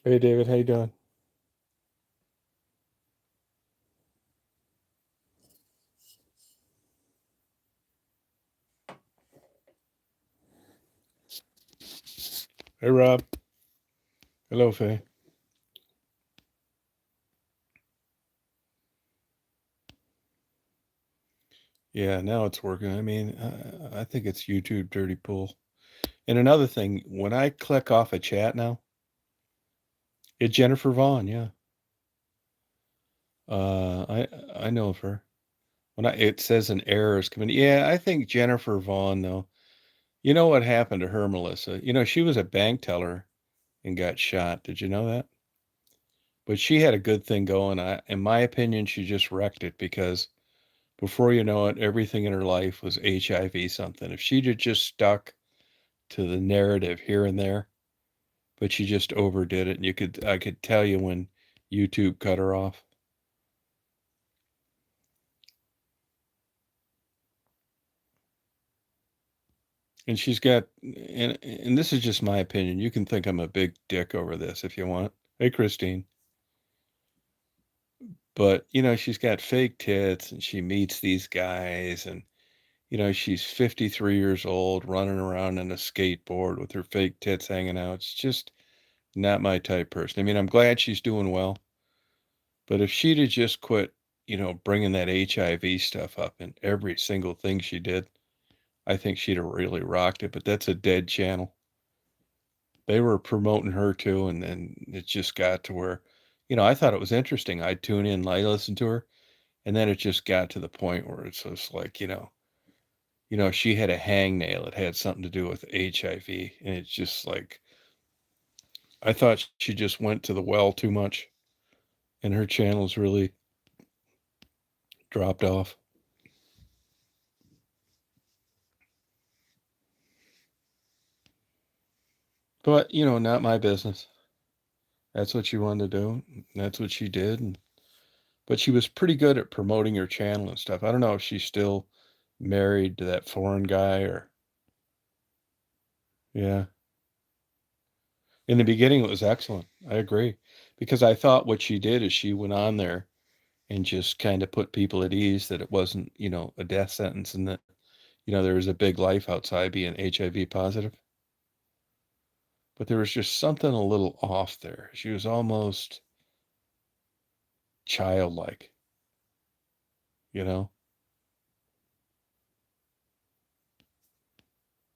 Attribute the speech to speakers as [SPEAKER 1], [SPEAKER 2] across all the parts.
[SPEAKER 1] Hey David, how you doing? Hey Rob. Hello Faye. Yeah, now it's working. I mean, I think it's YouTube dirty pool. And another thing, when I click off a chat now, it's Jennifer Vaughn. Yeah, I know of her. When it says an error is coming, yeah, I think Jennifer Vaughn though. You know what happened to her, Melissa? You know she was a bank teller and got shot. Did you know that? But she had a good thing going. In my opinion, she just wrecked it because before you know it, everything in her life was HIV something. If she'd have just stuck to the narrative here and there, but she just overdid it. And I could tell you when YouTube cut her off. And and this is just my opinion. You can think I'm a big dick over this if you want. Hey, Christine. But, she's got fake tits and she meets these guys and, she's 53 years old running around on a skateboard with her fake tits hanging out. It's just not my type person. I mean, I'm glad she's doing well. But if she'd have just quit, bringing that HIV stuff up in every single thing she did, I think she'd have really rocked it. But that's a dead channel. They were promoting her too, and then it just got to where, I thought it was interesting. I'd tune in, I listen to her, and then it just got to the point where it's just like, she had a hangnail. It had something to do with HIV, and it's just like I thought she just went to the well too much, and her channels really dropped off. But, not my business. That's what she wanted to do. That's what she did. But she was pretty good at promoting her channel and stuff. I don't know if she's still married to that foreign guy or, yeah. In the beginning, it was excellent. I agree. Because I thought what she did is she went on there and just kind of put people at ease that it wasn't, a death sentence and that, there was a big life outside being HIV positive. But there was just something a little off there. She was almost childlike, you know?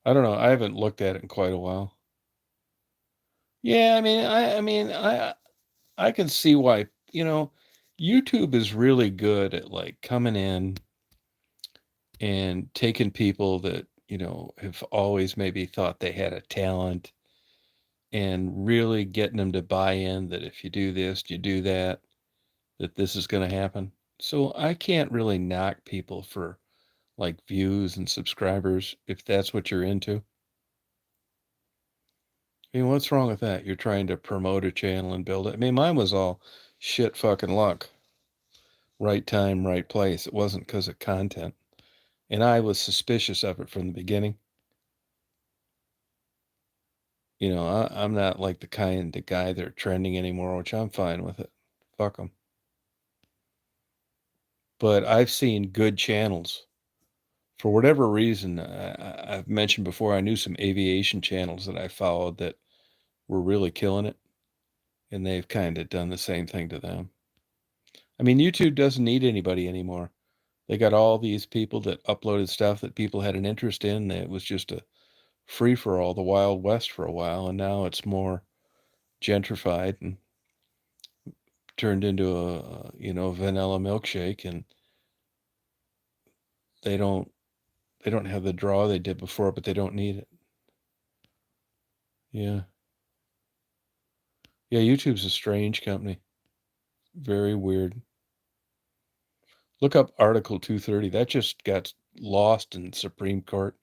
[SPEAKER 1] I don't know. I haven't looked at it in quite a while. Yeah, I can see why, YouTube is really good at like coming in and taking people that, have always maybe thought they had a talent and really getting them to buy in that if you do this, you do that, that this is going to happen. So I can't really knock people for like views and subscribers if that's what you're into. I mean, what's wrong with that? You're trying to promote a channel and build it. I mean, mine was all shit fucking luck. Right time, right place. It wasn't because of content. And I was suspicious of it from the beginning. I'm not like the guy they're trending anymore, which I'm fine with it. Fuck them. But I've seen good channels. For whatever reason, I've mentioned before, I knew some aviation channels that I followed that were really killing it. And they've kind of done the same thing to them. I mean, YouTube doesn't need anybody anymore. They got all these people that uploaded stuff that people had an interest in. It was just a free for all, the Wild West for a while, and now it's more gentrified and turned into a vanilla milkshake, and they don't they don't have the draw they did before, but they don't need it. Yeah, yeah. YouTube's a strange company, very weird. Look up Article 230. That just got lost in Supreme Court.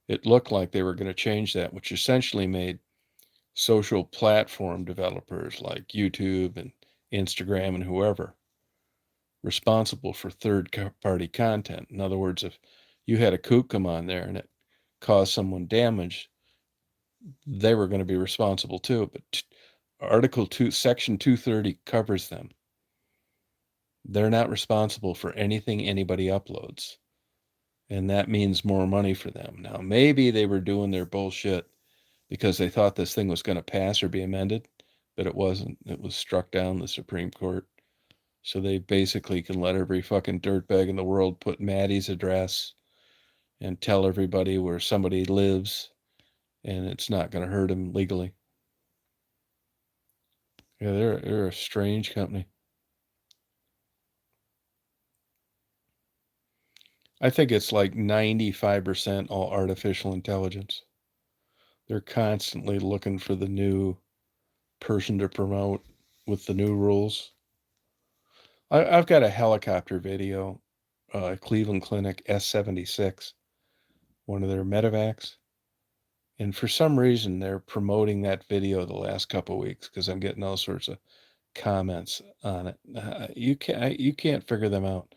[SPEAKER 1] It looked like they were going to change that, which essentially made social platform developers like YouTube and Instagram and whoever responsible for third party content. In other words, if you had a kook come on there and it caused someone damage, they were going to be responsible too. But Article 2, Section 230 covers them. They're not responsible for anything anybody uploads. And that means more money for them. Now, maybe they were doing their bullshit because they thought this thing was going to pass or be amended, but it wasn't. It was struck down the Supreme Court. So they basically can let every fucking dirtbag in the world put Maddie's address and tell everybody where somebody lives, and it's not going to hurt them legally. Yeah, they're a strange company. I think it's like 95% all artificial intelligence. They're constantly looking for the new person to promote with the new rules. I've got a helicopter video, Cleveland Clinic S76, one of their medevacs. And for some reason, they're promoting that video the last couple of weeks because I'm getting all sorts of comments on it. You can't figure them out.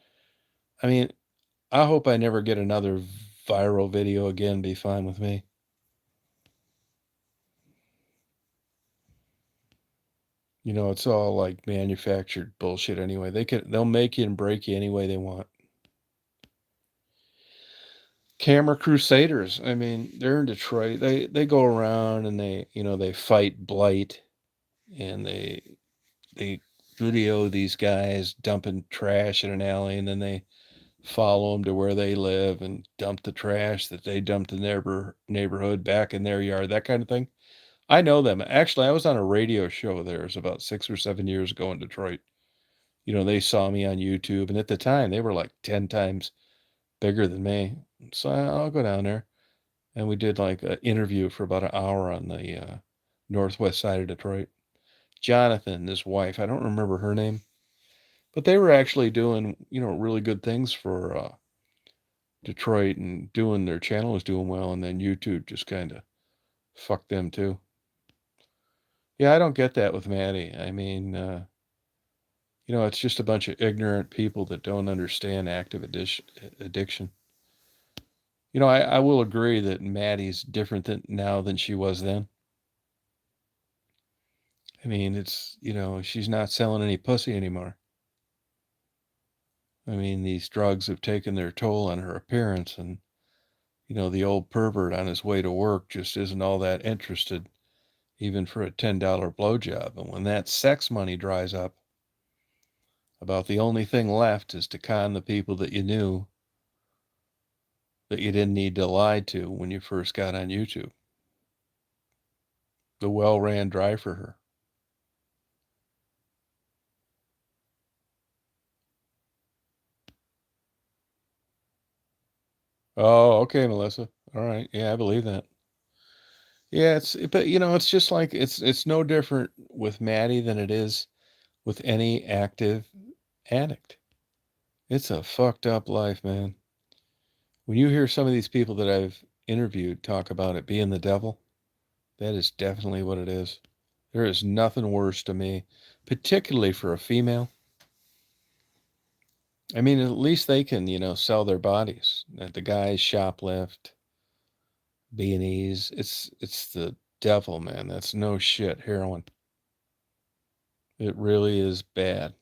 [SPEAKER 1] I mean, I hope I never get another viral video again. Be fine with me. You know, it's all like manufactured bullshit anyway. They'll make you and break you any way they want. Camera Crusaders. I mean, they're in Detroit. They go around and they fight blight, and they video these guys dumping trash in an alley, and then they follow them to where they live and dump the trash that they dumped in their neighborhood back in their yard, that kind of thing. I know them. Actually, I was on a radio show of theirs about 6 or 7 years ago in Detroit. They saw me on YouTube, and at the time they were like 10 times bigger than me. So I'll go down there. And we did like an interview for about an hour on the northwest side of Detroit. Jonathan, his wife, I don't remember her name, but they were actually doing, really good things for Detroit, and their channel was doing well, and then YouTube just kind of fucked them too. Yeah, I don't get that with Maddie. I mean, it's just a bunch of ignorant people that don't understand active addiction. I will agree that Maddie's different now than she was then. I mean, she's not selling any pussy anymore. I mean, these drugs have taken their toll on her appearance, and, the old pervert on his way to work just isn't all that interested, even for a $10 blowjob. And when that sex money dries up, about the only thing left is to con the people that you knew that you didn't need to lie to when you first got on YouTube. The well ran dry for her. Oh, okay, Melissa. All right. Yeah, I believe that. Yeah, but it's just like it's no different with Maddie than it is with any active addict. It's a fucked up life, man. When you hear some of these people that I've interviewed talk about it being the devil, that is definitely what it is. There is nothing worse to me, particularly for a female. I mean, at least they can, sell their bodies. The guys shoplift, B&Es. It's the devil, man. That's no shit heroin. It really is bad.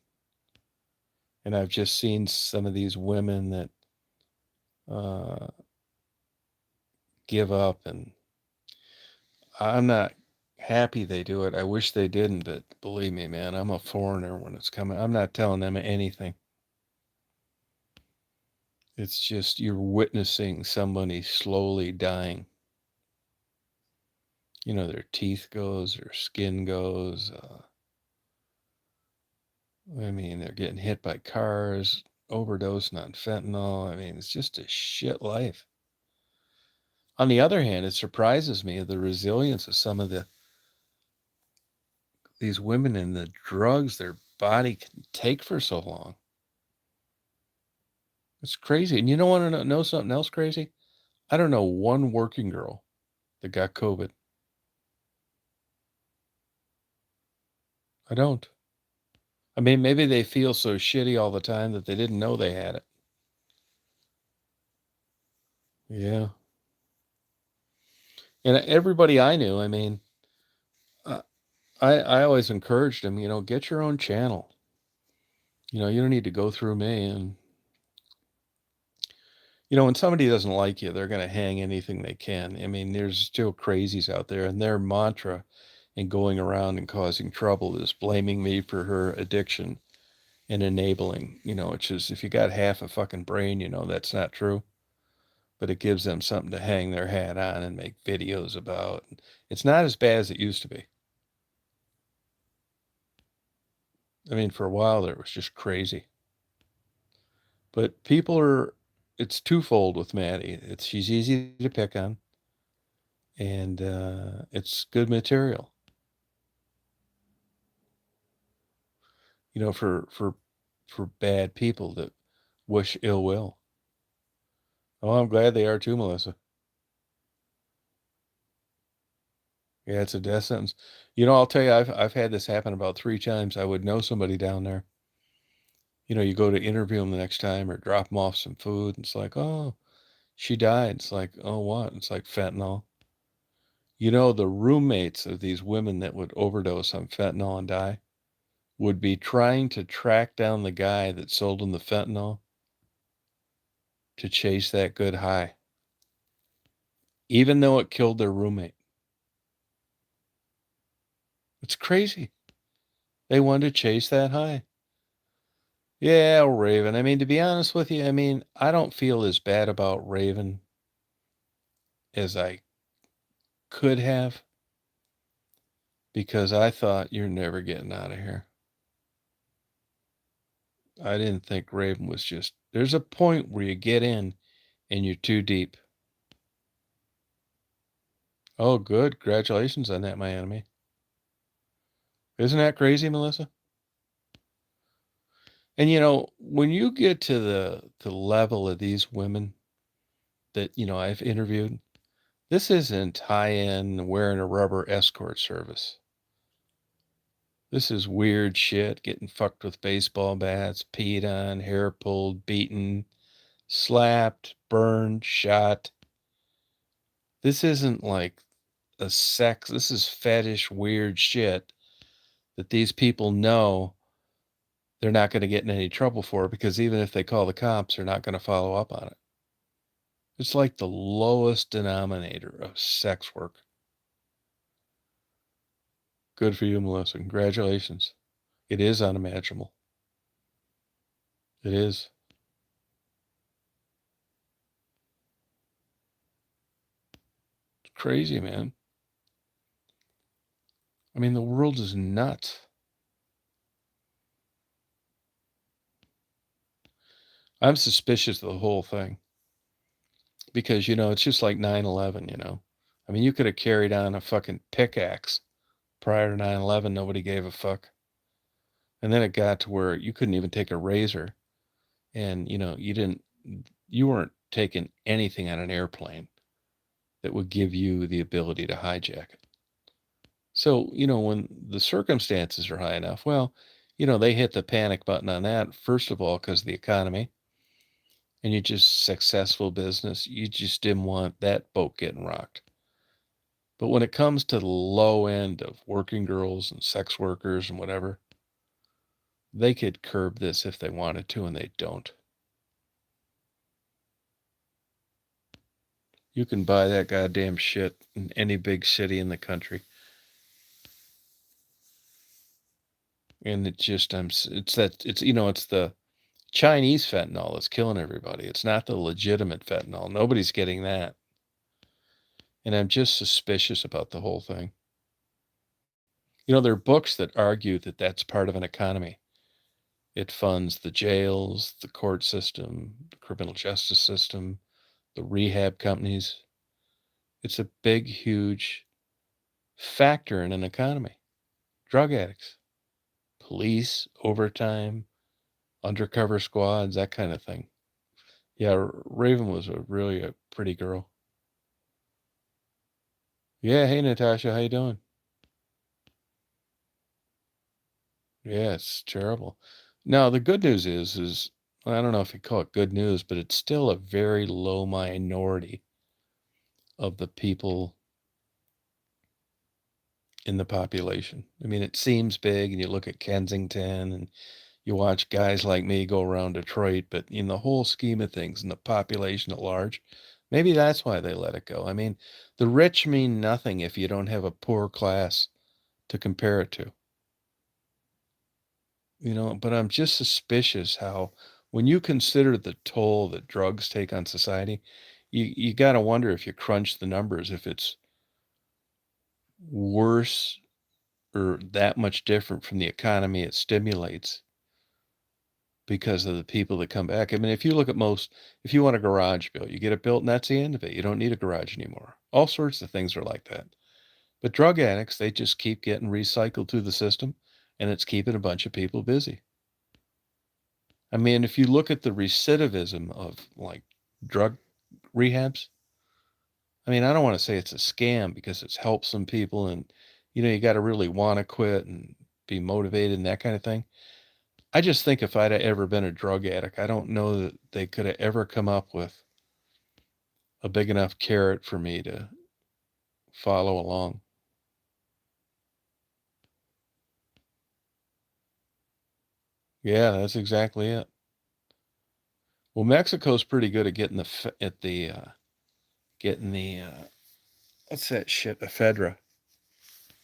[SPEAKER 1] And I've just seen some of these women that uh, give up, and I'm not happy they do it. I wish they didn't, but believe me, man, I'm a foreigner when it's coming. I'm not telling them anything. It's just you're witnessing somebody slowly dying. Their teeth goes, their skin goes. I mean, they're getting hit by cars, overdosing on fentanyl. I mean, it's just a shit life. On the other hand, it surprises me the resilience of some of these women and the drugs their body can take for so long. It's crazy. And you don't want to know something else crazy? I don't know one working girl that got COVID. I don't. I mean, maybe they feel so shitty all the time that they didn't know they had it. Yeah. And everybody I knew, I mean, I always encouraged him, get your own channel. You don't need to go through me. And, when somebody doesn't like you, they're going to hang anything they can. I mean, there's still crazies out there, and their mantra in going around and causing trouble is blaming me for her addiction and enabling, which is, if you got half a fucking brain, that's not true. But it gives them something to hang their hat on and make videos about. It's not as bad as it used to be. I mean, for a while there, it was just crazy. But it's twofold with Maddie. She's easy to pick on, and it's good material, for bad people that wish ill will. Oh, I'm glad they are too, Melissa. Yeah, it's a death sentence. I'll tell you, I've had this happen about 3 times. I would know somebody down there. You go to interview them the next time or drop them off some food, and it's like, oh, she died. It's like, oh, what? It's like fentanyl. The roommates of these women that would overdose on fentanyl and die would be trying to track down the guy that sold them the fentanyl to chase that good high, even though it killed their roommate. It's crazy. They wanted to chase that high. Yeah, Raven. I mean, to be honest with you, I mean, I don't feel as bad about Raven as I could have, because I thought, you're never getting out of here. I didn't think Raven was just, there's a point where you get in and you're too deep. Oh, good. Congratulations on that, my enemy. Isn't that crazy, Melissa? And when you get to the level of these women that, I've interviewed, this isn't high-end wearing a rubber escort service. This is weird shit, getting fucked with baseball bats, peed on, hair pulled, beaten, slapped, burned, shot. This isn't like this is fetish, weird shit that these people know they're not going to get in any trouble for, because even if they call the cops, they're not going to follow up on it. It's like the lowest denominator of sex work. Good for you, Melissa. Congratulations. It is unimaginable. It is. It's crazy, man. I mean, the world is nuts. I'm suspicious of the whole thing because, it's just like 9/11, I mean, you could have carried on a fucking pickaxe prior to 9/11. Nobody gave a fuck. And then it got to where you couldn't even take a razor, and, you weren't taking anything on an airplane that would give you the ability to hijack it. So, when the circumstances are high enough, well, they hit the panic button on that, first of all, because of the economy, and you just successful business. You just didn't want that boat getting rocked. But when it comes to the low end of working girls and sex workers and whatever, they could curb this if they wanted to, and they don't. You can buy that goddamn shit in any big city in the country. And it's the Chinese fentanyl that's killing everybody. It's not the legitimate fentanyl. Nobody's getting that. And I'm just suspicious about the whole thing. There are books that argue that that's part of an economy. It funds the jails, the court system, the criminal justice system, the rehab companies. It's a big, huge factor in an economy. Drug addicts, police, overtime, undercover squads, that kind of thing. Yeah, Raven was really a pretty girl. Yeah, hey Natasha, how you doing? Yeah, it's terrible. Now the good news is well, I don't know if you call it good news, but it's still a very low minority of the people in the population. I mean, it seems big, and you look at Kensington and you watch guys like me go around Detroit, but in the whole scheme of things, in the population at large, maybe that's why they let it go. I mean, the rich mean nothing if you don't have a poor class to compare it to. But I'm just suspicious how, when you consider the toll that drugs take on society, you got to wonder, if you crunch the numbers, if it's worse or that much different from the economy it stimulates because of the people that come back. I mean, if you want a garage built, you get it built and that's the end of it. You don't need a garage anymore. All sorts of things are like that. But drug addicts, they just keep getting recycled through the system, and it's keeping a bunch of people busy. I mean, if you look at the recidivism of like drug rehabs, I mean, I don't want to say it's a scam, because it's helped some people, and you got to really want to quit and be motivated and that kind of thing. I just think if I'd ever been a drug addict, I don't know that they could have ever come up with a big enough carrot for me to follow along. Yeah, that's exactly it. Well, Mexico's pretty good at getting the what's that shit, ephedra.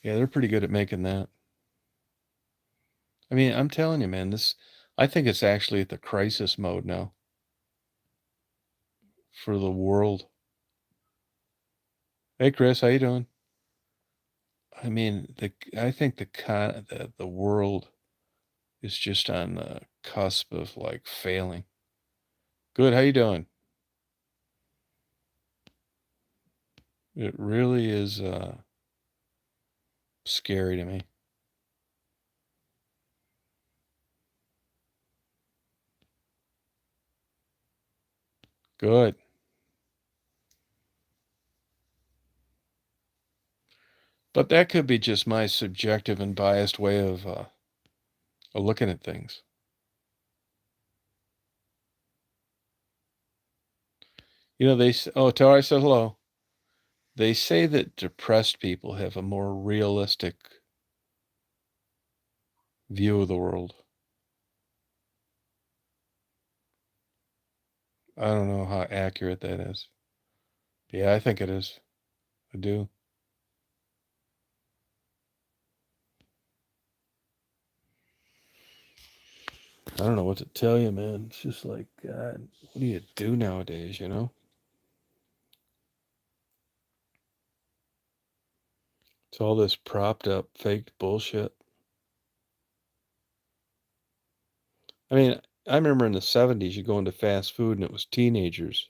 [SPEAKER 1] Yeah, they're pretty good at making that. I mean, I'm telling you, man, I think it's actually at the crisis mode now for the world. Hey, Chris, how you doing? I mean, I think the world is just on the cusp of like failing. Good, how you doing? It really is scary to me. Good. But that could be just my subjective and biased way of looking at things. Oh, Tara said hello. They say that depressed people have a more realistic view of the world. I don't know how accurate that is. Yeah, I think it is. I do. I don't know what to tell you, man. It's just like, God, what do you do nowadays? It's all this propped up, faked bullshit. I mean, I remember in the 70s, you go into fast food and it was teenagers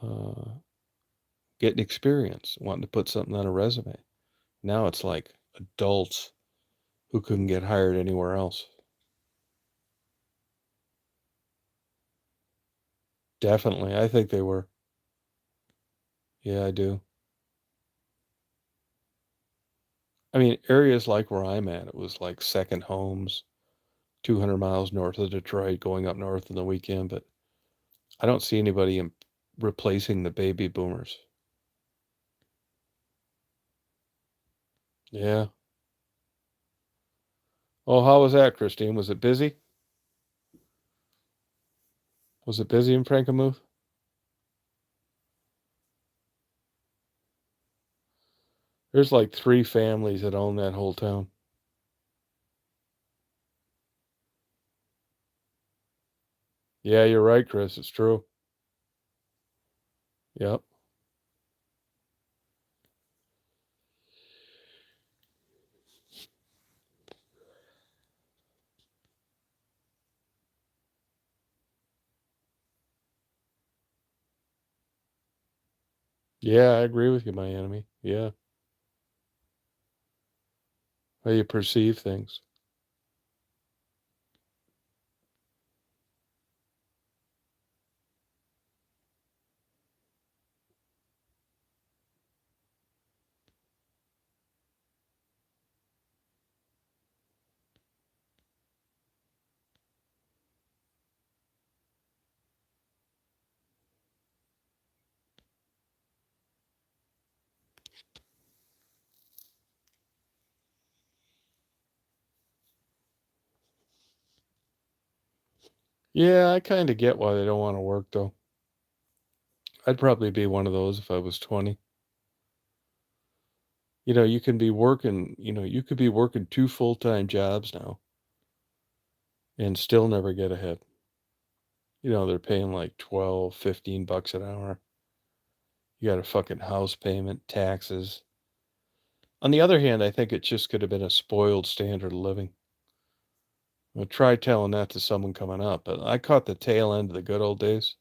[SPEAKER 1] uh, getting experience, wanting to put something on a resume. Now it's like adults who couldn't get hired anywhere else. Definitely. I think they were. Yeah, I do. I mean, areas like where I'm at, it was like second homes, 200 miles north of Detroit, going up north in the weekend. But I don't see anybody replacing the baby boomers. Yeah. Oh, how was that, Christine? Was it busy? Was it busy in Frankenmuth? There's like three families that own that whole town. Yeah, you're right, Chris. It's true. Yep. Yeah, I agree with you, my enemy. Yeah. How you perceive things. Yeah, I kind of get why they don't want to work though. I'd probably be one of those if I was 20. You can be working, you could be working two full-time jobs now and still never get ahead. They're paying like 12, $15 an hour. You got a fucking house payment, taxes. On the other hand, I think it just could have been a spoiled standard of living. I'll try telling that to someone coming up, but I caught the tail end of the good old days.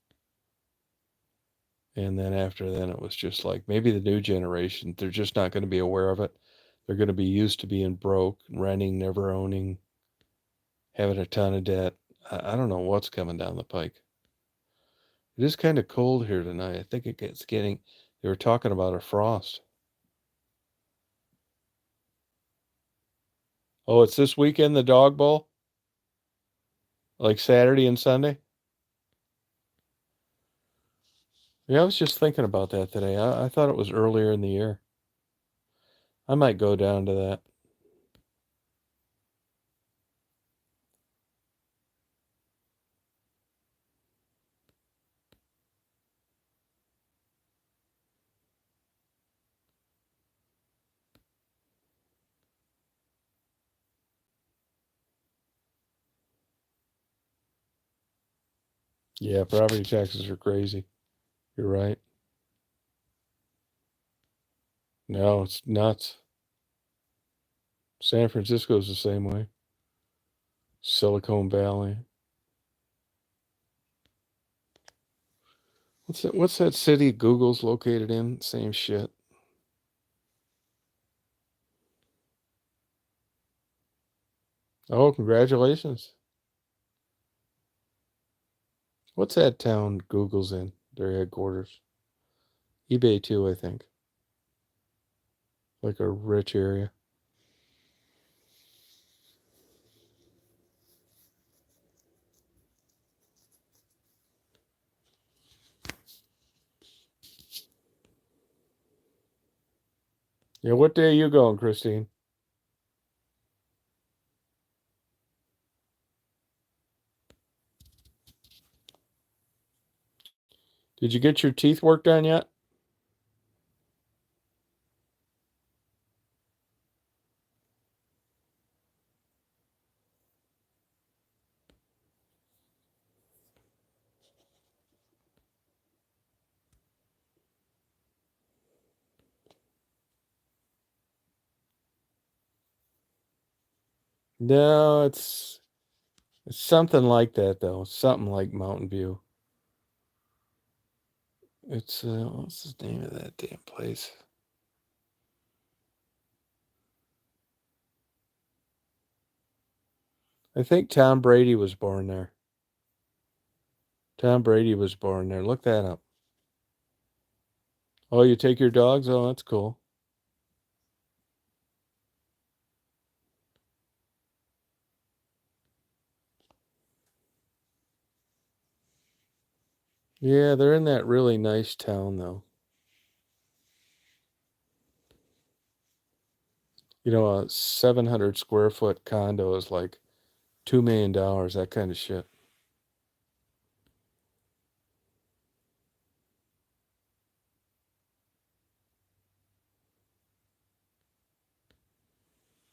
[SPEAKER 1] And then after then, it was just like maybe the new generation, they're just not going to be aware of it. They're going to be used to being broke, renting, never owning, having a ton of debt. I don't know what's coming down the pike. It is kind of cold here tonight. I think it's getting, they were talking about a frost. Oh, it's this weekend, the Dog Bowl? Like Saturday and Sunday? Yeah, I was just thinking about that today. I thought it was earlier in the year. I might go down to that. Yeah, property taxes are crazy. You're right. No, it's nuts. San Francisco's the same way. Silicon Valley. What's that city Google's located in? Same shit. Oh, congratulations. What's that town Google's in? Their headquarters. eBay too, I think. Like a rich area. Yeah, what day are you going, Christine? Did you get your teeth work done yet? No, it's something like that though. Something like Mountain View. It's what's the name of that damn place? I think Tom Brady was born there. Tom Brady was born there. Look that up. Oh, you take your dogs? Oh, that's cool. Yeah, they're in that really nice town though. A 700 square foot condo is like $2 million, that kind of shit.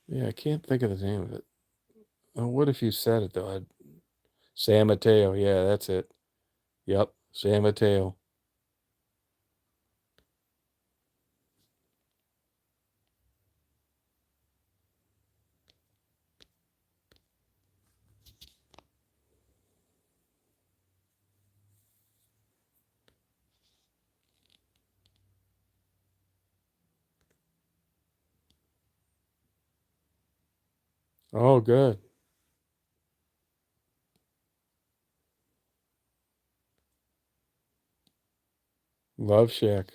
[SPEAKER 1] Yeah, I can't think of the name of it. Oh, what if you said it though? San Mateo. Yeah, that's it. Yep, San Mateo. Oh, good. Love Shack.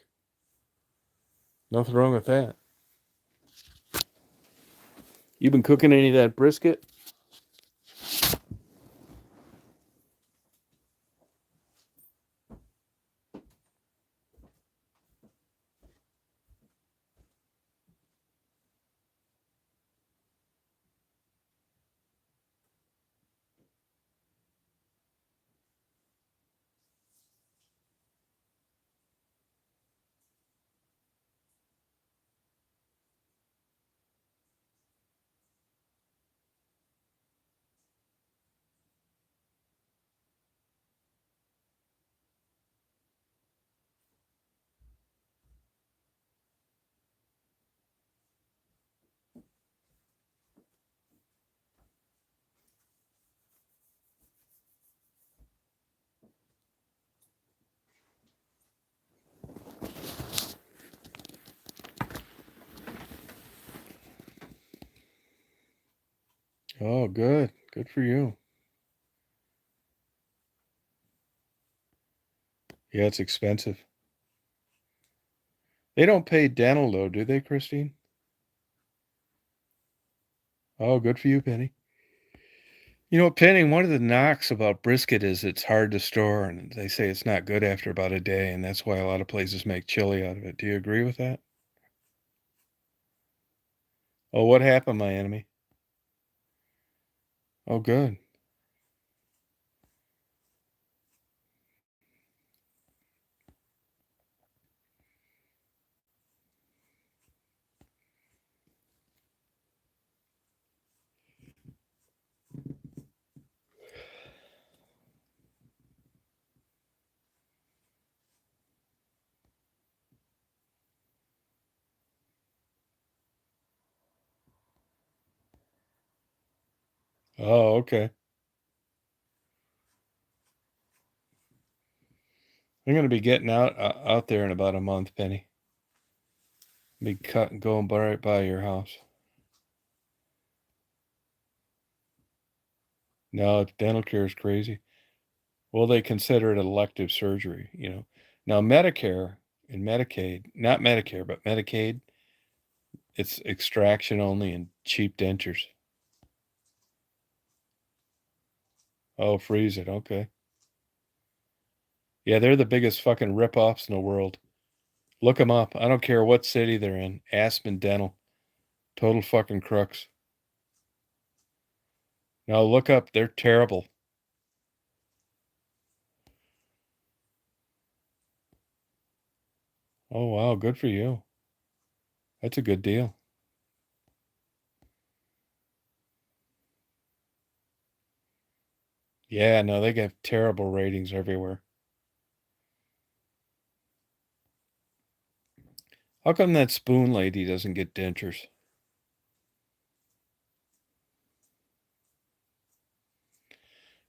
[SPEAKER 1] Nothing wrong with that. You been cooking any of that brisket? Oh, good. Good for you. Yeah, it's expensive. They don't pay dental though, do they, Christine? Oh, good for you, Penny. You know, Penny, one of the knocks about brisket is it's hard to store, and they say it's not good after about a day, and that's why a lot of places make chili out of it. Do you agree with that? Oh, what happened, my enemy? Oh, good. Oh, okay. I'm gonna be getting out there in about a month, Penny. Be cut going right by your house. No, dental care is crazy. Well, they consider it elective surgery, you know. Now, Medicare and Medicaid, not Medicare, but Medicaid, it's extraction only and cheap dentures. Oh, freeze it. Okay. Yeah, they're the biggest fucking rip-offs in the world. Look them up. I don't care what city they're in. Aspen Dental. Total fucking crooks. Now look up. They're terrible. Oh, wow. Good for you. That's a good deal. Yeah, no, they get terrible ratings everywhere. How come that spoon lady doesn't get dentures?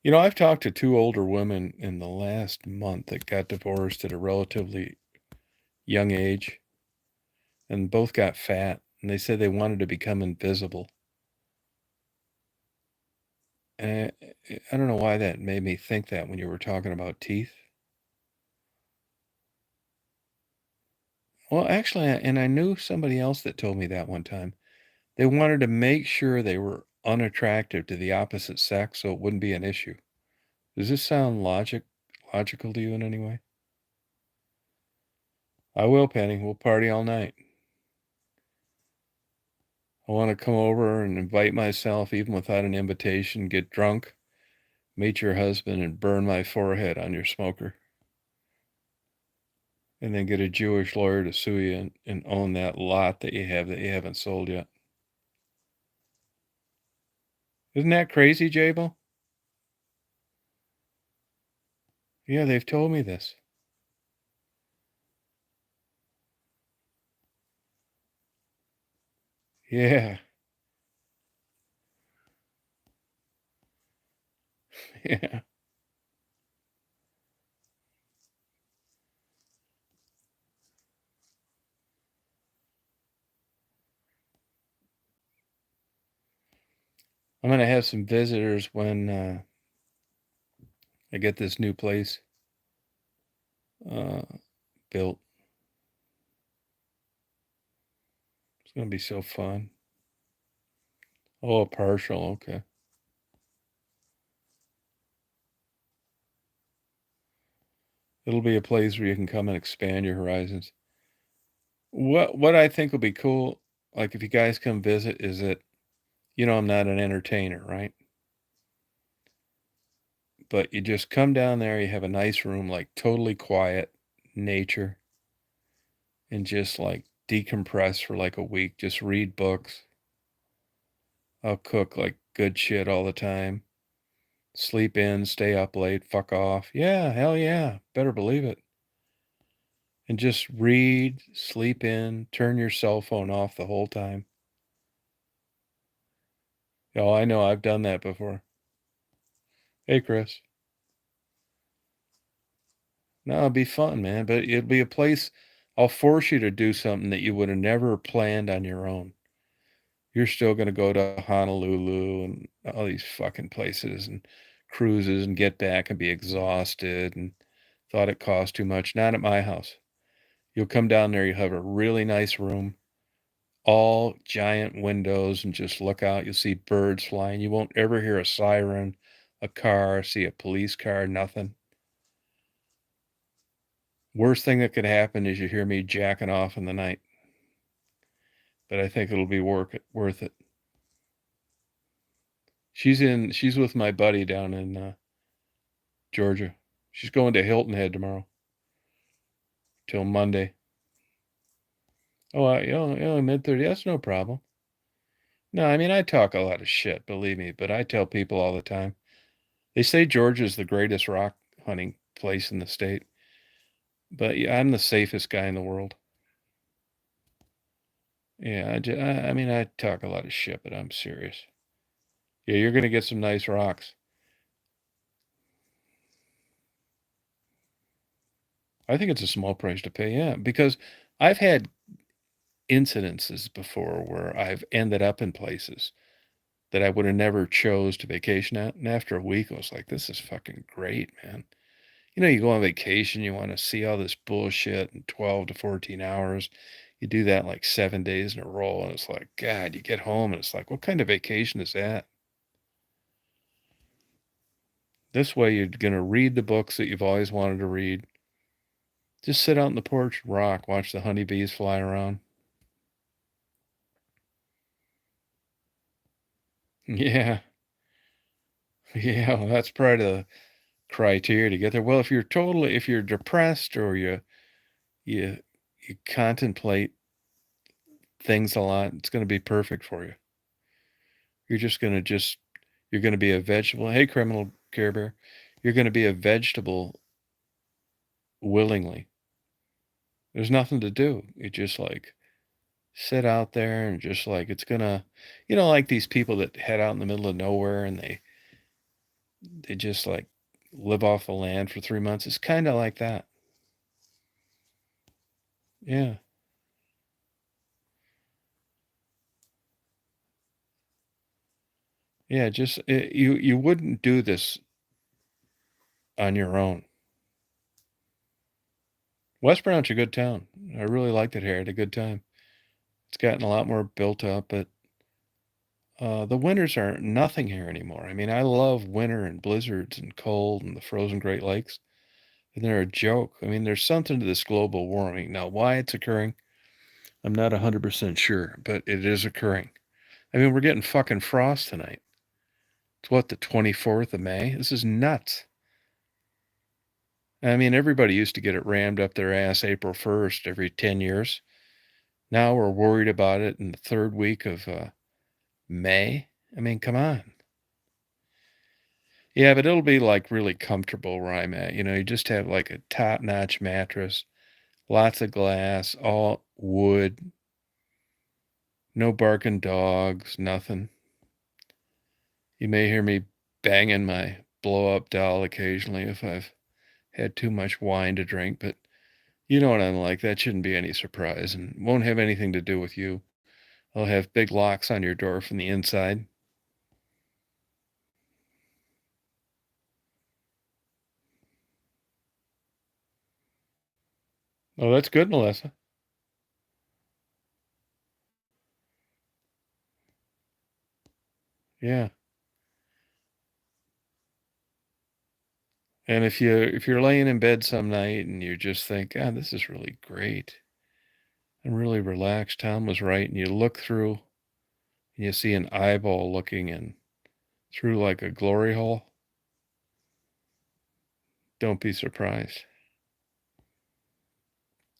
[SPEAKER 1] You know, I've talked to two older women in the last month that got divorced at a relatively young age and both got fat. And they said they wanted to become invisible. And I don't know why that made me think that when you were talking about teeth. Well, actually, and I knew somebody else that told me that one time. They wanted to make sure they were unattractive to the opposite sex so it wouldn't be an issue. Does this sound logical to you in any way? I will, Penny. We'll party all night. I want to come over and invite myself, even without an invitation, get drunk, meet your husband, and burn my forehead on your smoker. And then get a Jewish lawyer to sue you and own that lot that you have that you haven't sold yet. Isn't that crazy, Jabo? Yeah, they've told me this. Yeah, yeah. I'm gonna have some visitors when I get this new place uh, built. It's gonna be so fun. Oh, a partial. Okay. It'll be a place where you can come and expand your horizons. What I think will be cool, like if you guys come visit, is that I'm not an entertainer, right? But you just come down there, you have a nice room, like totally quiet, nature, and just like decompress for like a week. Just read books. I'll cook like good shit all the time. Sleep in, stay up late, fuck off. Yeah, hell yeah. Better believe it. And just read, sleep in, turn your cell phone off the whole time. Oh, I know. I've done that before. Hey, Chris. No, it'd be fun, man. But it'd be a place I'll force you to do something that you would have never planned on your own. You're still gonna go to Honolulu and all these fucking places and cruises and get back and be exhausted and thought it cost too much. Not at my house. You'll come down there, you have a really nice room, all giant windows, and just look out. You'll see birds flying. You won't ever hear a siren, a car, see a police car, nothing. Worst thing that could happen is you hear me jacking off in the night, but I think it'll be worth it. She's with my buddy down in Georgia. She's going to Hilton Head tomorrow till Monday. Oh, mid 30. That's no problem. No, I mean I talk a lot of shit, believe me, but I tell people all the time. They say Georgia's the greatest rock hunting place in the state, but yeah, I'm the safest guy in the world. Yeah, I mean I talk a lot of shit, but I'm serious. Yeah, you're gonna get some nice rocks. I think it's a small price to pay, yeah, because I've had incidences before where I've ended up in places that I would have never chose to vacation at, and after a week, I was like, "This is fucking great, man." You know, you go on vacation, you wanna see all this bullshit in 12 to 14 hours. You do that, like, 7 days in a row, and it's like, God, you get home, and it's like, "What kind of vacation is that?" This way, you're gonna read the books that you've always wanted to read. Just sit out on the porch, rock, watch the honeybees fly around. Yeah. Yeah, well, that's part of the criteria to get there. Well, if you're depressed or you you contemplate things a lot, it's gonna be perfect for you. Just you're gonna be a vegetable. Hey, criminal Care Bear. You're gonna be a vegetable willingly. There's nothing to do. You just like sit out there and just like it's gonna, like these people that head out in the middle of nowhere and they just like live off the land for 3 months. It's kind of like that. Yeah. Yeah. You wouldn't do this on your own. West Brown's a good town. I really liked it here. I had a good time. It's gotten a lot more built up, but the winters are nothing here anymore. I mean, I love winter and blizzards and cold and the frozen Great Lakes, and they're a joke. I mean, there's something to this global warming. Now, why it's occurring, I'm not 100% sure, but it is occurring. I mean, we're getting fucking frost tonight. It's what, the 24th of May? This is nuts. I mean, everybody used to get it rammed up their ass April 1st every 10 years. Now we're worried about it in the third week of May. I mean, come on. Yeah, but it'll be like really comfortable where I'm at. You just have like a top-notch mattress, lots of glass, all wood, no barking dogs, nothing. You may hear me banging my blow-up doll occasionally if I've had too much wine to drink, but you know what I'm like. That shouldn't be any surprise and won't have anything to do with you. I'll have big locks on your door from the inside. Oh, that's good, Melissa. Yeah. And if you're laying in bed some night and you just think, "God, this is really great. I'm really relaxed. Tom was right." And you look through and you see an eyeball looking in through like a glory hole. Don't be surprised.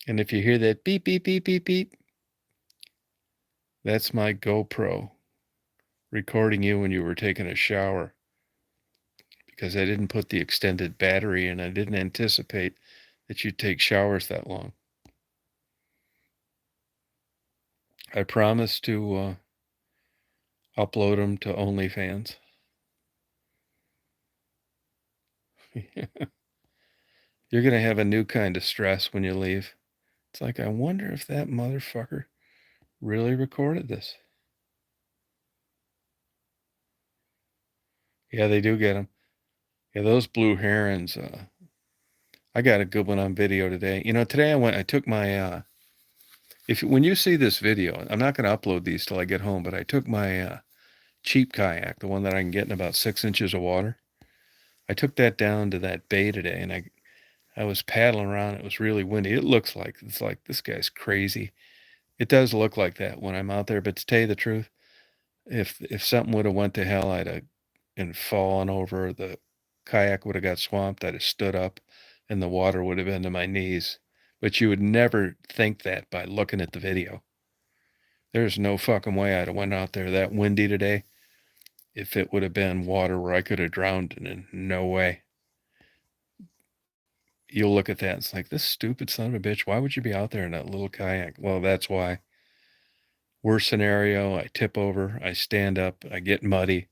[SPEAKER 1] And if you hear that beep, beep, beep, beep, beep, that's my GoPro recording you when you were taking a shower because I didn't put the extended battery in. I didn't anticipate that you'd take showers that long. I promise to upload them to OnlyFans. You're going to have a new kind of stress when you leave. It's like, I wonder if that motherfucker really recorded this. Yeah, they do get them. Yeah, those blue herons. I got a good one on video today. Today I took my, if when you see this video, I'm not going to upload these till I get home, but I took my cheap kayak, the one that I can get in about 6 inches of water. I took that down to that bay today, and I was paddling around. It was really windy. It's like this guy's crazy. It does look like that when I'm out there, but to tell you the truth, if something would have went to hell, I'd have and fallen over. The kayak would have got swamped. I'd have stood up, and the water would have been to my knees. But you would never think that by looking at the video. There's no fucking way I'd have went out there that windy today if it would have been water where I could have drowned in. No way. You'll look at that and it's like, this stupid son of a bitch, why would you be out there in that little kayak? Well, that's why. Worst scenario, I tip over, I stand up, I get muddy,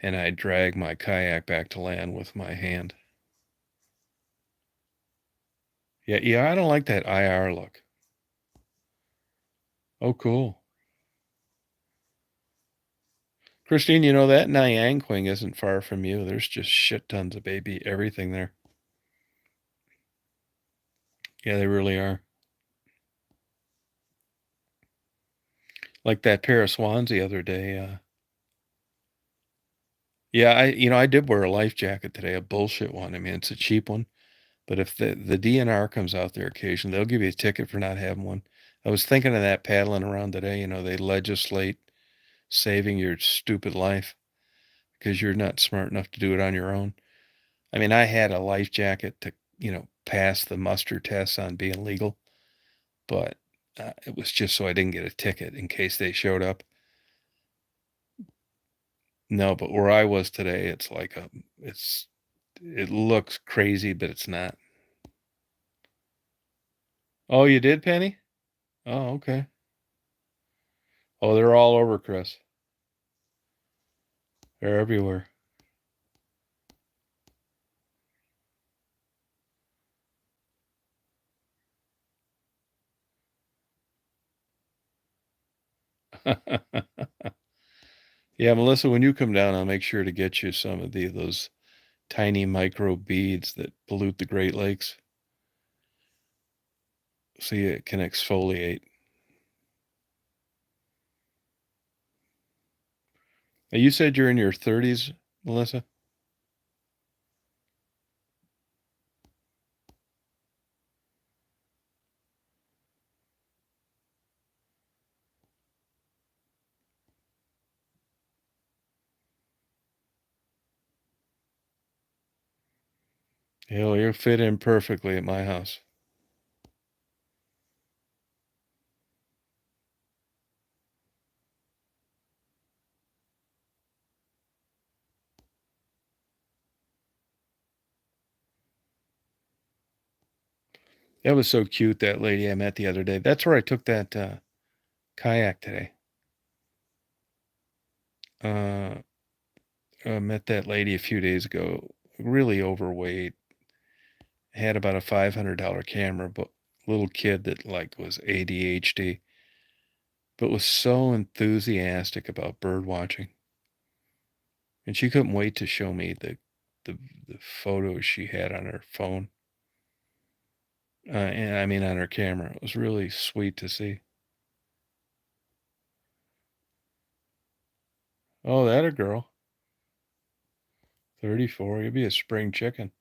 [SPEAKER 1] and I drag my kayak back to land with my hand. Yeah, I don't like that IR look. Oh, cool. Christine, that Nyangkwing isn't far from you. There's just shit tons of baby everything there. Yeah, they really are. Like that pair of swans the other day. Yeah, I did wear a life jacket today, a bullshit one. I mean, it's a cheap one. But if the DNR comes out there occasionally, they'll give you a ticket for not having one. I was thinking of that paddling around today. They legislate saving your stupid life because you're not smart enough to do it on your own. I mean, I had a life jacket to, pass the muster test on being legal, but it was just so I didn't get a ticket in case they showed up. No, but where I was today, it's like it looks crazy, but it's not. Oh, you did, Penny? Oh, okay. Oh, they're all over, Chris. They're everywhere. Yeah, Melissa, when you come down, I'll make sure to get you some of those tiny micro beads that pollute the Great Lakes so you can exfoliate. Now, you said you're in your 30s, Melissa? You'll fit in perfectly at my house. That was so cute, that lady I met the other day. That's where I took that kayak today. Uh, I met that lady a few days ago, really overweight, had about a $500 camera, but little kid that like was ADHD, but was so enthusiastic about bird watching. And she couldn't wait to show me the, the photos she had on her phone. And I mean, on her camera. It was really sweet to see. Oh, that a girl. 34. You'll be a spring chicken.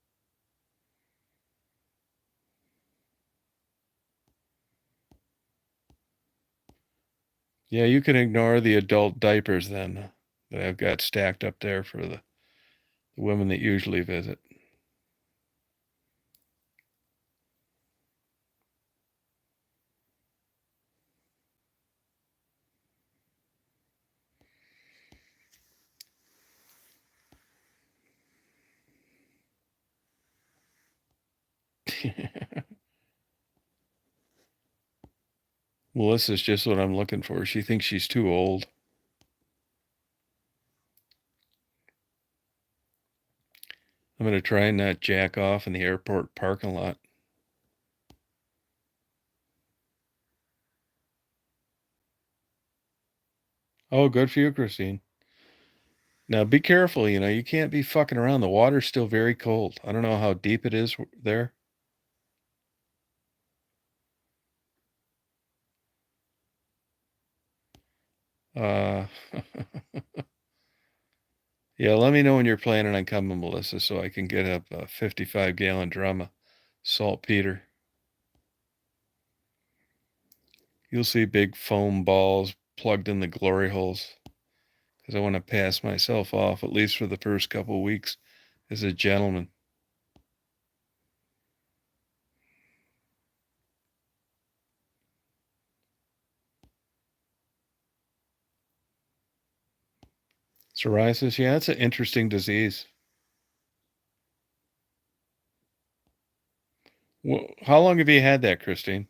[SPEAKER 1] Yeah, you can ignore the adult diapers then that I've got stacked up there for the women that usually visit. Melissa's just what I'm looking for. She thinks she's too old. I'm going to try and not jack off in the airport parking lot. Oh, good for you, Christine. Now be careful, you can't be fucking around. The water's still very cold. I don't know how deep it is there. Uh, yeah, let me know when you're planning on coming, Melissa, so I can get a 55-gallon drum of saltpeter. You'll see big foam balls plugged in the glory holes because I want to pass myself off, at least for the first couple of weeks, as a gentleman. Psoriasis, yeah, it's an interesting disease. Well, how long have you had that, Christine?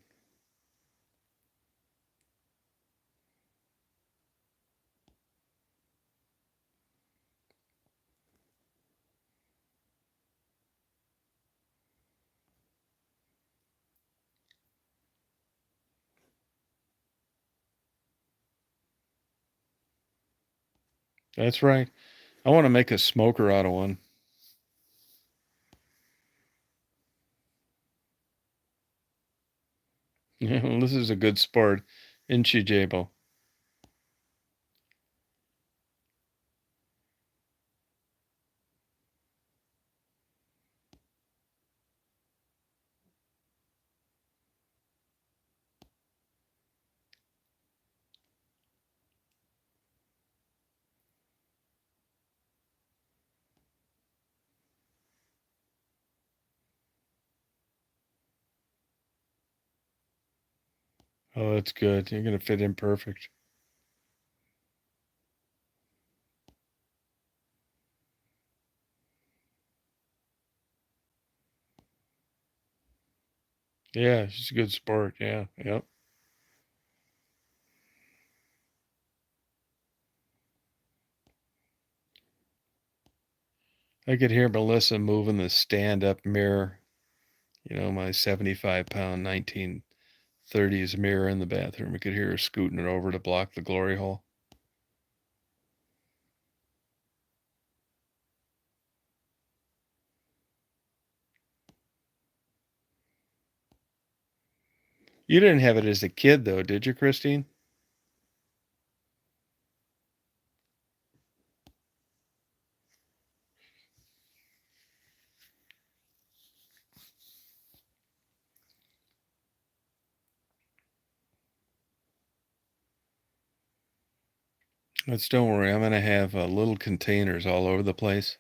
[SPEAKER 1] That's right. I want to make a smoker out of one. Well, this is a good sport, isn't she, Jabo? Oh, that's good. You're gonna fit in perfect. Yeah, she's a good sport. Yeah, yep. I could hear Melissa moving the stand-up mirror. My 75-pound 1930s mirror in the bathroom. I could hear her scooting it over to block the glory hole. You didn't have it as a kid, though, did you, Christine? Let's don't worry. I'm gonna have little containers all over the place,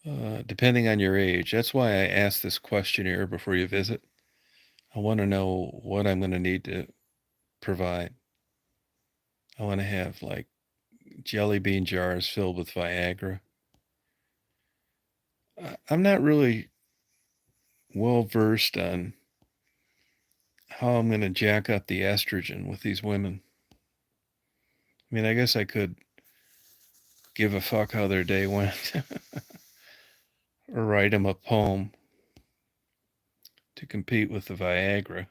[SPEAKER 1] depending on your age. That's why I asked this questionnaire before you visit. I want to know what I'm gonna need to provide. I want to have like jelly bean jars filled with Viagra. I'm not really well versed on how I'm gonna jack up the estrogen with these women. I mean, I guess I could give a fuck how their day went or write them a poem to compete with the Viagra.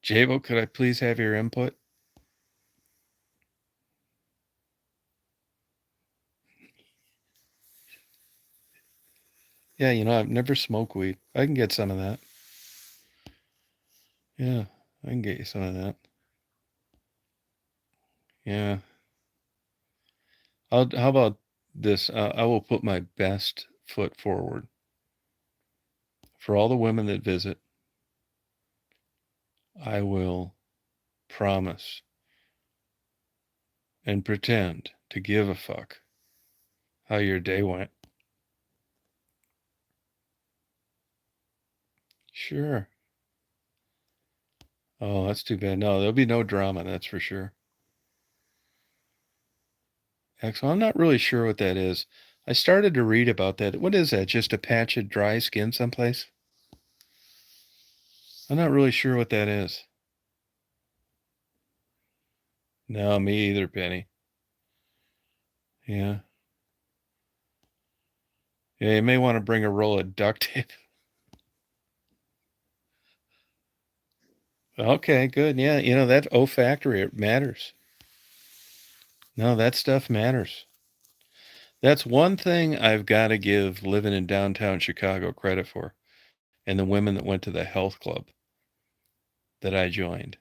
[SPEAKER 1] Jabo, could I please have your input? Yeah, I've never smoked weed. I can get some of that. Yeah, I can get you some of that. Yeah. How about this? I will put my best foot forward for all the women that visit. I will promise and pretend to give a fuck how your day went. Sure. Oh, that's too bad. No, there'll be no drama, that's for sure. Excellent. I'm not really sure what that is. I started to read about that. What is that? Just a patch of dry skin someplace? I'm not really sure what that is. No, me either, Penny. Yeah. Yeah, you may want to bring a roll of duct tape. Okay, good. Yeah, that olfactory, it matters. No, that stuff matters. That's one thing I've gotta give living in downtown Chicago credit for, and the women that went to the health club that I joined.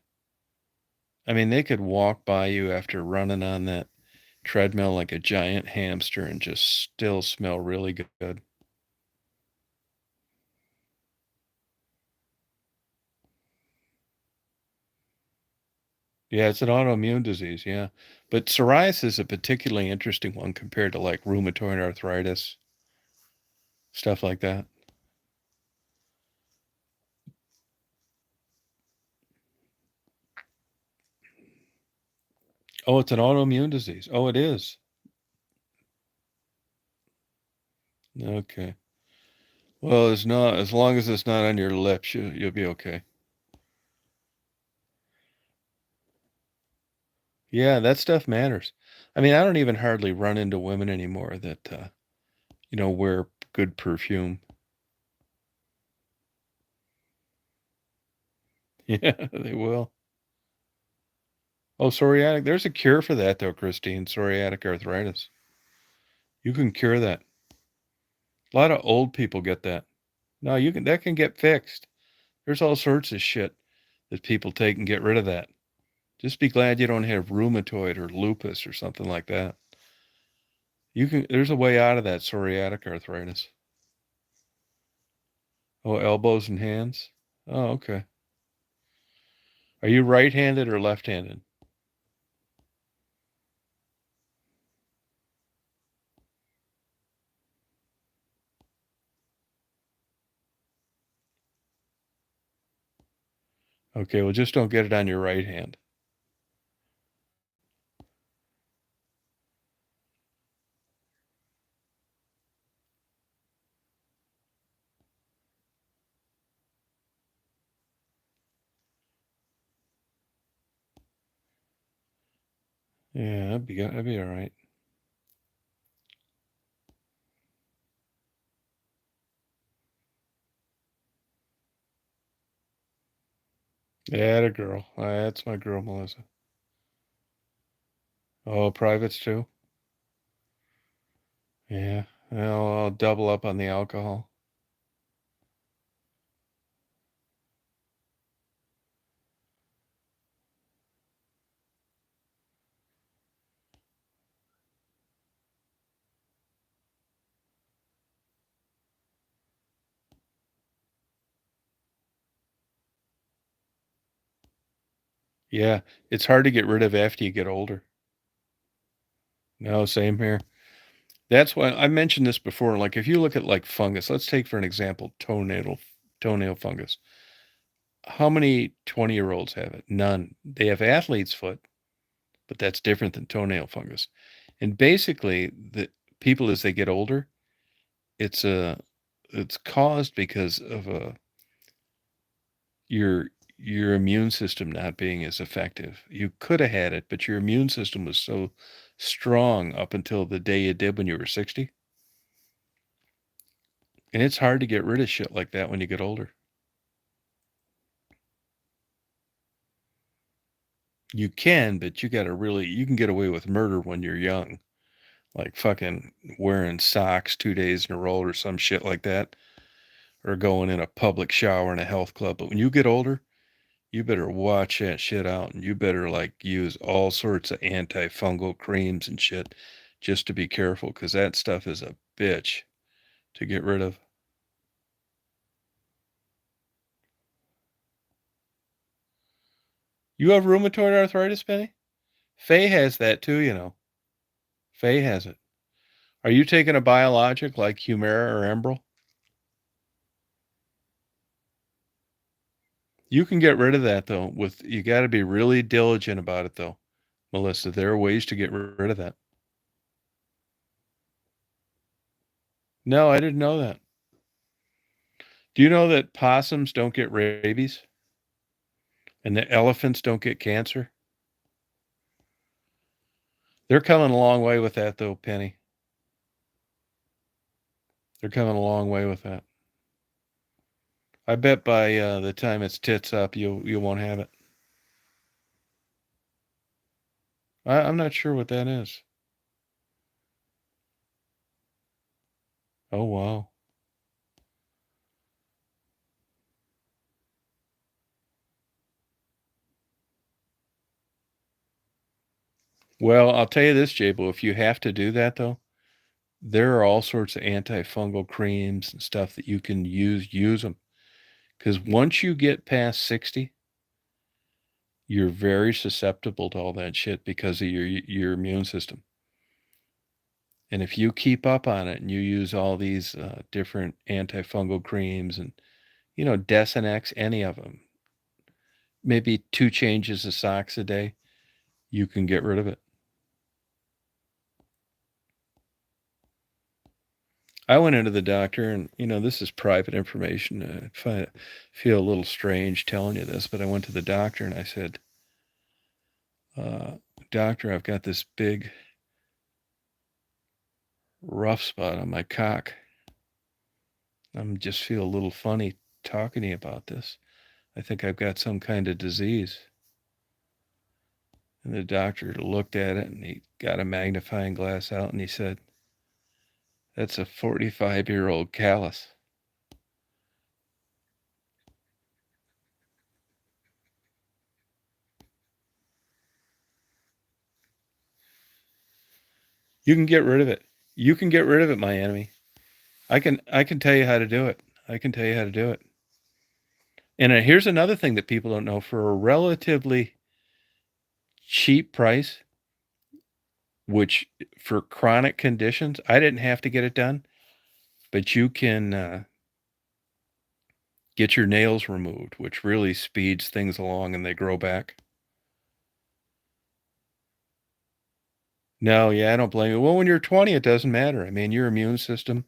[SPEAKER 1] I mean, they could walk by you after running on that treadmill like a giant hamster and just still smell really good. Yeah, it's an autoimmune disease, yeah. But psoriasis is a particularly interesting one compared to like rheumatoid arthritis, stuff like that. Oh, it's an autoimmune disease. Oh, it is. Okay. Well, it's not as long as it's not on your lips, you'll be okay. Yeah, that stuff matters. I mean, I don't even hardly run into women anymore that wear good perfume. Yeah, they will. Oh, psoriatic. There's a cure for that though, Christine. Psoriatic arthritis. You can cure that. A lot of old people get that. No, you can that can get fixed. There's all sorts of shit that people take and get rid of that. Just be glad you don't have rheumatoid or lupus or something like that. There's a way out of that psoriatic arthritis. Oh, elbows and hands. Oh, okay. Are you right-handed or left-handed? Okay, well just don't get it on your right hand. Yeah, that'd be all right. Yeah, a girl. That's my girl, Melissa. Oh, privates too? Yeah. Well, I'll double up on the alcohol. Yeah, it's hard to get rid of after you get older. No, same here. That's why I mentioned this before. Like, if you look at like fungus, let's take for an example toenail fungus. How many 20-year-olds have it? None. They have athlete's foot, but that's different than toenail fungus. And basically, the people as they get older, it's a it's caused because of your your immune system not being as effective. You could have had it, but your immune system was so strong up until the day you did when you were 60. And it's hard to get rid of shit like that when you get older. You can, but you can get away with murder when you're young. Like fucking wearing socks 2 days in a row or some shit like that, or going in a public shower in a health club. But when you get older, you better watch that shit out and you better like use all sorts of antifungal creams and shit just to be careful because that stuff is a bitch to get rid of. You have rheumatoid arthritis, Penny? Faye has that too, you know. Faye has it. Are you taking a biologic like Humira or Enbrel? You can get rid of that though. With you got to be really diligent about it though, Melissa. There are ways to get rid of that. No, I didn't know that. Do you know that possums don't get rabies and the elephants don't get cancer? They're coming a long way with that though, Penny. They're coming a long way with that. I bet by the time it's tits up, you won't have it. I'm not sure what that is. Oh, wow. Well, I'll tell you this, Jabo, if you have to do that though, there are all sorts of antifungal creams and stuff that you can use them. Because once you get past 60, you're very susceptible to all that shit because of your immune system. And if you keep up on it and you use all these different antifungal creams and, Desenex, any of them, maybe 2 changes of socks a day, you can get rid of it. I went into the doctor, and this is private information. I feel a little strange telling you this, but I went to the doctor and I said, "Doctor, I've got this big rough spot on my cock. I'm just feel a little funny talking to you about this. I think I've got some kind of disease." And the doctor looked at it and he got a magnifying glass out and he said, "That's a 45-year-old callus." You can get rid of it. You can get rid of it, my enemy. I can tell you how to do it. I can tell you how to do it. And here's another thing that people don't know: for a relatively cheap price, which for chronic conditions, I didn't have to get it done, but you can get your nails removed, which really speeds things along and they grow back. No, yeah, I don't blame you. Well, when you're 20, it doesn't matter. I mean, your immune system,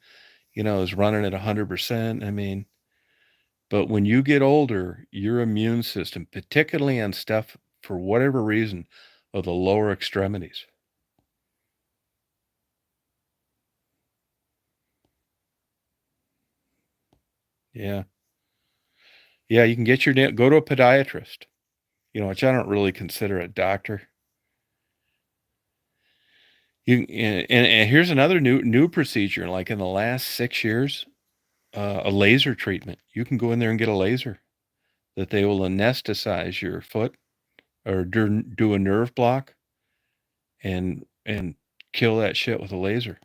[SPEAKER 1] is running at 100%. I mean, but when you get older, your immune system, particularly on stuff for whatever reason, of the lower extremities. Yeah. Yeah, you can get your nail go to a podiatrist, which I don't really consider a doctor. And here's another new procedure, like in the last 6 years, a laser treatment. You can go in there and get a laser that they will anesthetize your foot or do a nerve block and kill that shit with a laser.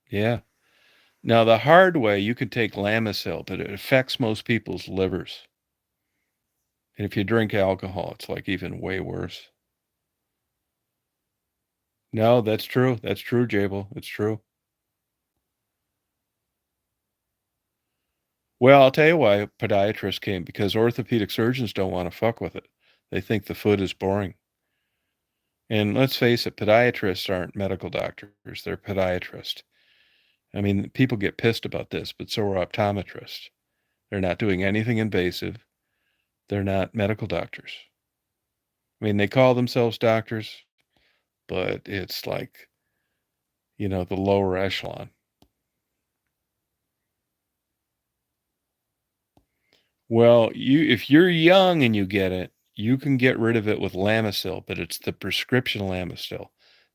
[SPEAKER 1] Yeah. Now, the hard way, you could take Lamisil, but it affects most people's livers. And if you drink alcohol, it's like even way worse. No, that's true. That's true, Jabel. It's true. Well, I'll tell you why podiatrists came, because orthopedic surgeons don't want to fuck with it. They think the foot is boring. And let's face it, podiatrists aren't medical doctors, they're podiatrists. I mean, people get pissed about this, but so are optometrists. They're not doing anything invasive. They're not medical doctors. I mean, they call themselves doctors, but it's like, the lower echelon. Well, if you're young and you get it, you can get rid of it with Lamisil, but it's the prescription Lamisil,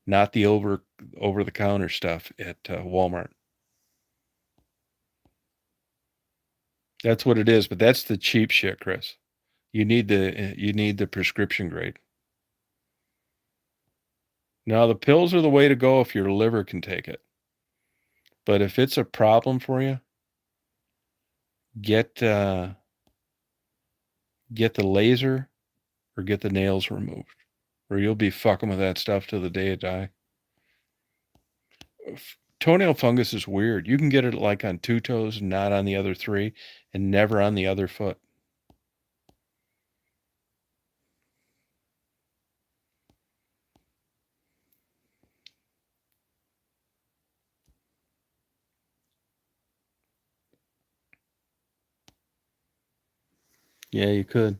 [SPEAKER 1] not the over the counter stuff at Walmart. That's what it is, but that's the cheap shit, Chris. You need the prescription grade. Now, the pills are the way to go if your liver can take it. But if it's a problem for you, get get the laser or get the nails removed, or you'll be fucking with that stuff till the day you die. Toenail fungus is weird. You can get it like on 2 toes, not on the other 3, and never on the other foot. Yeah, you could.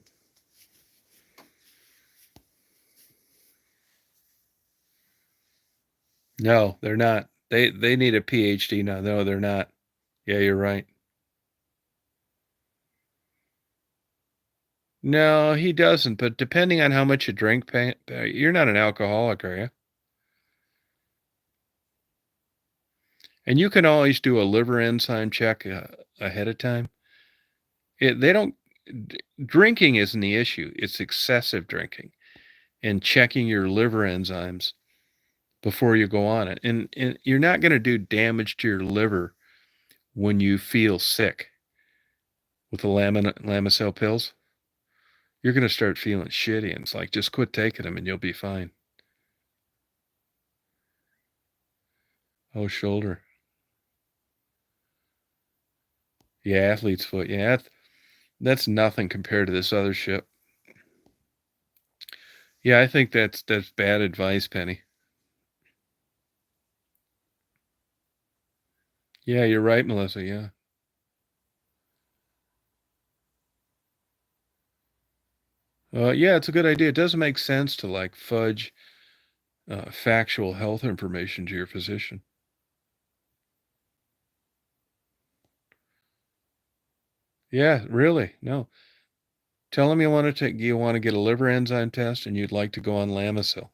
[SPEAKER 1] No, they're not. They need a PhD now. No, they're not. Yeah, you're right. No, he doesn't, but depending on how much you drink, you're not an alcoholic, are you? And you can always do a liver enzyme check, ahead of time. They don't drinking isn't the issue, it's excessive drinking and checking your liver enzymes before you go on it, and you're not gonna do damage to your liver when you feel sick with the Lamisil pills. You're gonna start feeling shitty, and it's like, just quit taking them and you'll be fine. Oh, shoulder. Yeah, athlete's foot. Yeah, that's nothing compared to this other shit. Yeah, I think that's bad advice, Penny. Yeah, you're right, Melissa. Yeah. Yeah, it's a good idea. It doesn't make sense to like fudge factual health information to your physician. Yeah, really. No. Tell them you want to get a liver enzyme test and you'd like to go on Lamisil.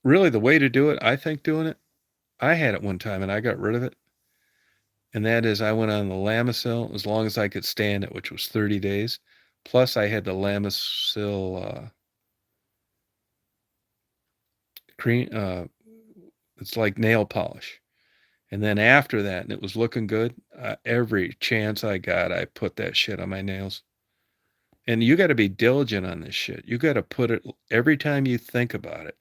[SPEAKER 1] Really, the way to do it, I think doing it, I had it one time and I got rid of it. And that is I went on the Lamisil as long as I could stand it, which was 30 days. Plus I had the Lamisil cream it's like nail polish. And then after that, and it was looking good, every chance I got, I put that shit on my nails. And you got to be diligent on this shit. You got to put it every time you think about it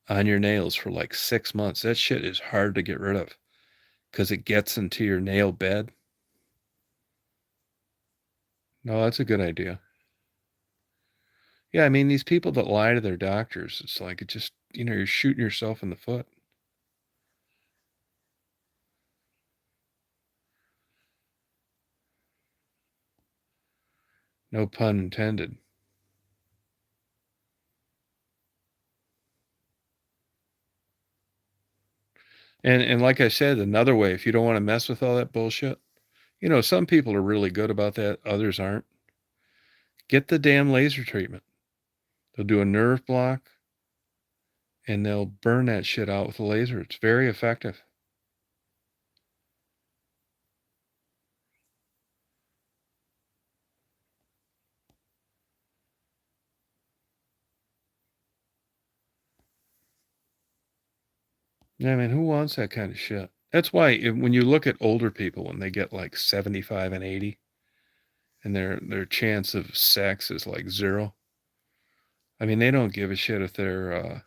[SPEAKER 1] on your nails for like 6 months. That shit is hard to get rid of because it gets into your nail bed. No, that's a good idea. Yeah, I mean, these people that lie to their doctors, it's like it just, you're shooting yourself in the foot. No pun intended. And like I said, another way, if you don't want to mess with all that bullshit, some people are really good about that, others aren't. Get the damn laser treatment. They'll do a nerve block and they'll burn that shit out with a laser. It's very effective. Yeah, I mean, who wants that kind of shit? That's why when you look at older people when they get like 75 and 80 and their chance of sex is like zero. I mean, they don't give a shit if their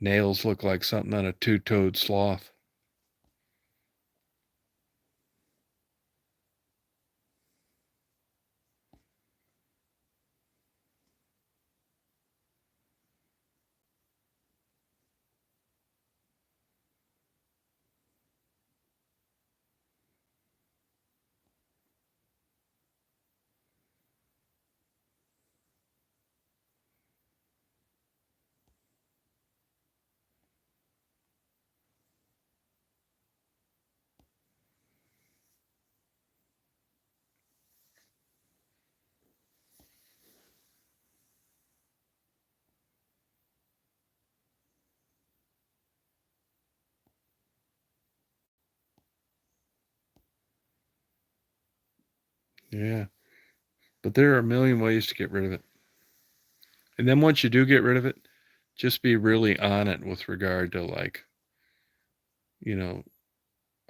[SPEAKER 1] nails look like something on a two-toed sloth. Yeah. But there are a million ways to get rid of it. And then once you do get rid of it, just be really on it with regard to like, you know,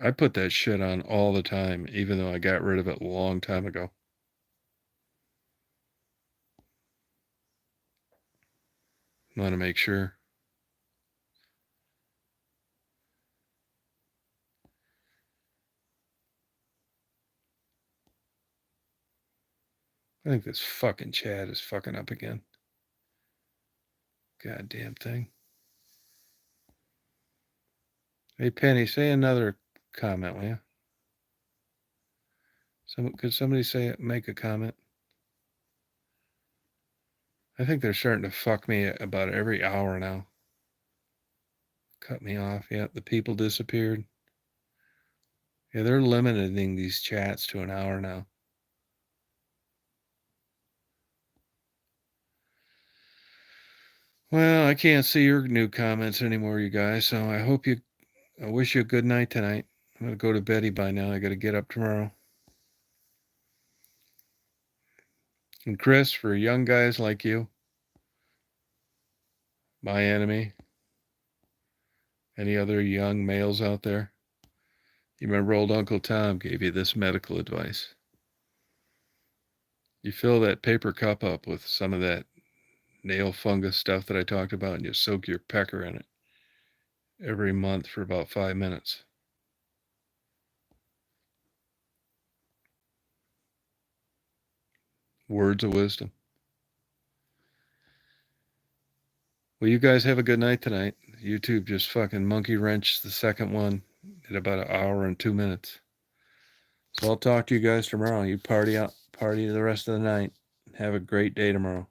[SPEAKER 1] I put that shit on all the time, even though I got rid of it a long time ago. Want to make sure. I think this fucking Chad is fucking up again. Goddamn thing. Hey, Penny, say another comment, will you? Could somebody make a comment? I think they're starting to fuck me about every hour now. Cut me off. Yeah, the people disappeared. Yeah, they're limiting these chats to an hour now. Well, I can't see your new comments anymore, you guys. So I wish you a good night tonight. I'm going to go to beddy by now. I got to get up tomorrow. And Chris, for young guys like you, my enemy, any other young males out there, you remember old Uncle Tom gave you this medical advice. You fill that paper cup up with some of that nail fungus stuff that I talked about, and you soak your pecker in it every month for about 5 minutes. Words of wisdom. Well, you guys have a good night tonight. YouTube just fucking monkey wrenched the second one at about an hour and 2 minutes. So I'll talk to you guys tomorrow. You party the rest of the night. Have a great day tomorrow.